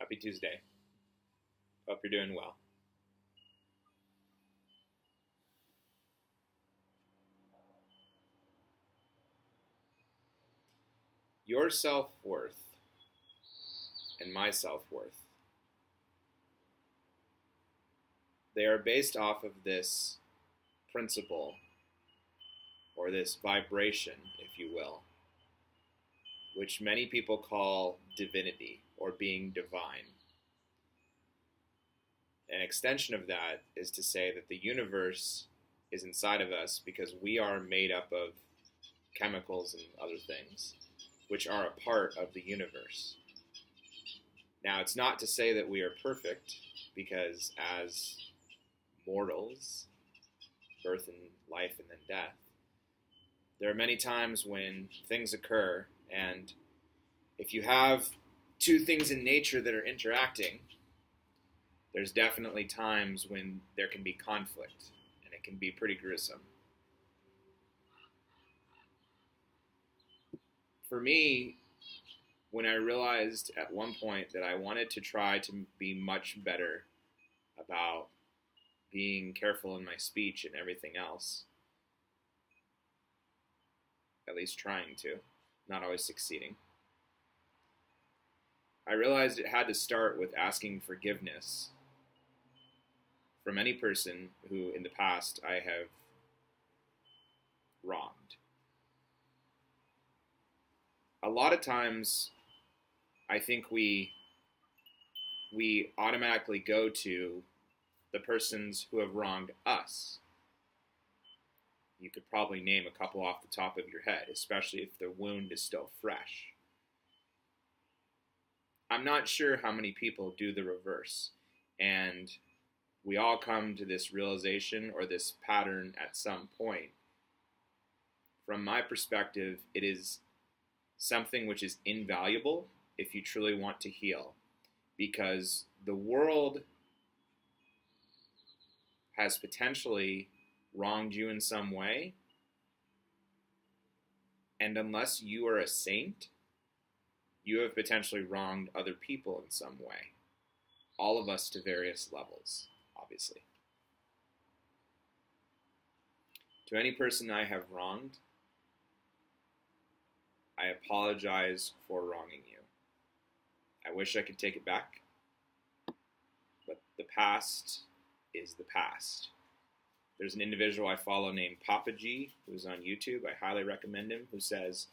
Happy Tuesday. Hope you're doing well. Your self-worth and my self-worth, they are based off of this principle or this vibration, if you will, which many people call divinity or being divine. An extension of that is to say that the universe is inside of us because we are made up of chemicals and other things, which are a part of the universe. Now, it's not to say that we are perfect, because as mortals, birth and life and then death, there are many times when things occur, and if you have two things in nature that are interacting, there's definitely times when there can be conflict, and it can be pretty gruesome. For me, when I realized at one point that I wanted to try to be much better about being careful in my speech and everything else, at least trying to, not always succeeding, I realized it had to start with asking forgiveness from any person who in the past I have wronged. A lot of times I think we automatically go to the persons who have wronged us. You could probably name a couple off the top of your head, especially if the wound is still fresh. I'm not sure how many people do the reverse, and we all come to this realization or this pattern at some point. From my perspective, it is something which is invaluable if you truly want to heal, because the world has potentially wronged you in some way, and unless you are a saint, you have potentially wronged other people in some way. All of us to various levels, obviously. To any person I have wronged, I apologize for wronging you. I wish I could take it back, but the past is the past. There's an individual I follow named Papa G, who's on YouTube. I highly recommend him, who says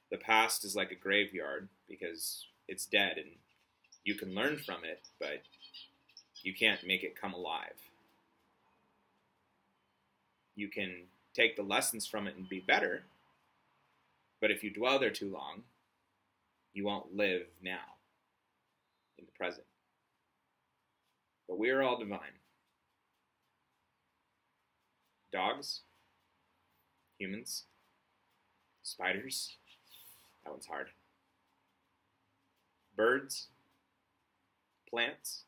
the past is like a graveyard because it's dead and you can learn from it, but you can't make it come alive. You can take the lessons from it and be better, but if you dwell there too long, you won't live now, in the present. But we are all divine. Dogs, humans, spiders, that one's hard. Birds, plants,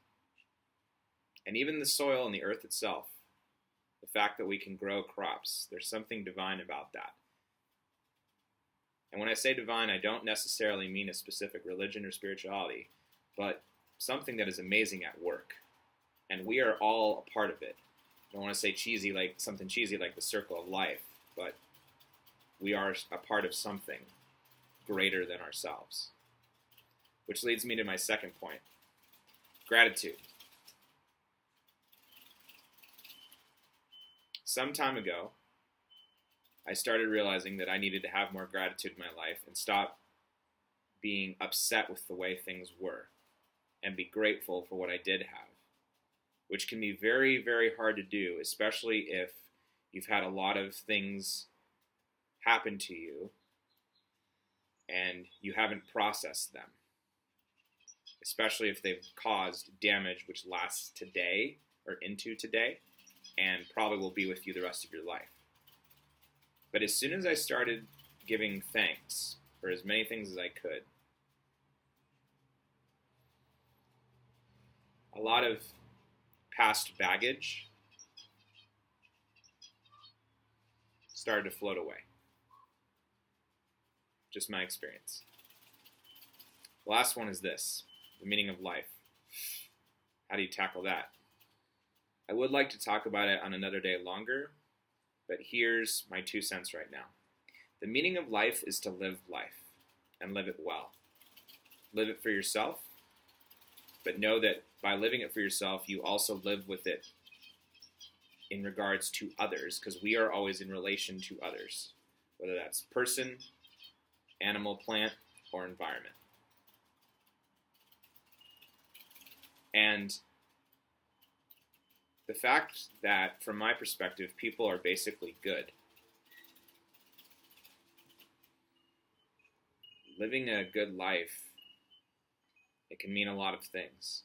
and even the soil and the earth itself. The fact that we can grow crops, there's something divine about that. And when I say divine, I don't necessarily mean a specific religion or spirituality, but something that is amazing at work. And we are all a part of it. I don't want to say cheesy, like something cheesy like the circle of life, but we are a part of something greater than ourselves. Which leads me to my second point, gratitude. Some time ago, I started realizing that I needed to have more gratitude in my life and stop being upset with the way things were and be grateful for what I did have, which can be very, very hard to do, especially if you've had a lot of things happen to you and you haven't processed them, especially if they've caused damage which lasts today or into today and probably will be with you the rest of your life. But as soon as I started giving thanks for as many things as I could, a lot of past baggage started to float away. Just my experience. The last one is this, the meaning of life. How do you tackle that? I would like to talk about it on another day longer, but here's my 2 cents right now. The meaning of life is to live life and live it well. Live it for yourself, but know that by living it for yourself, you also live with it in regards to others, because we are always in relation to others, whether that's person, animal, plant, or environment. And the fact that, from my perspective, people are basically good. Living a good life, it can mean a lot of things.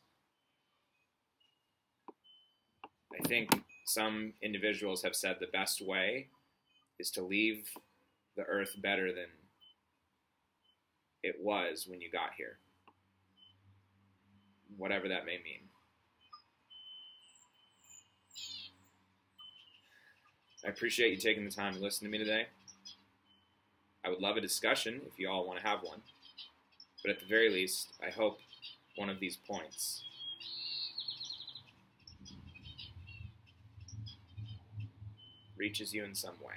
I think some individuals have said the best way is to leave the earth better than it was when you got here. Whatever that may mean. I appreciate you taking the time to listen to me today. I would love a discussion if you all want to have one. But at the very least, I hope one of these points reaches you in some way.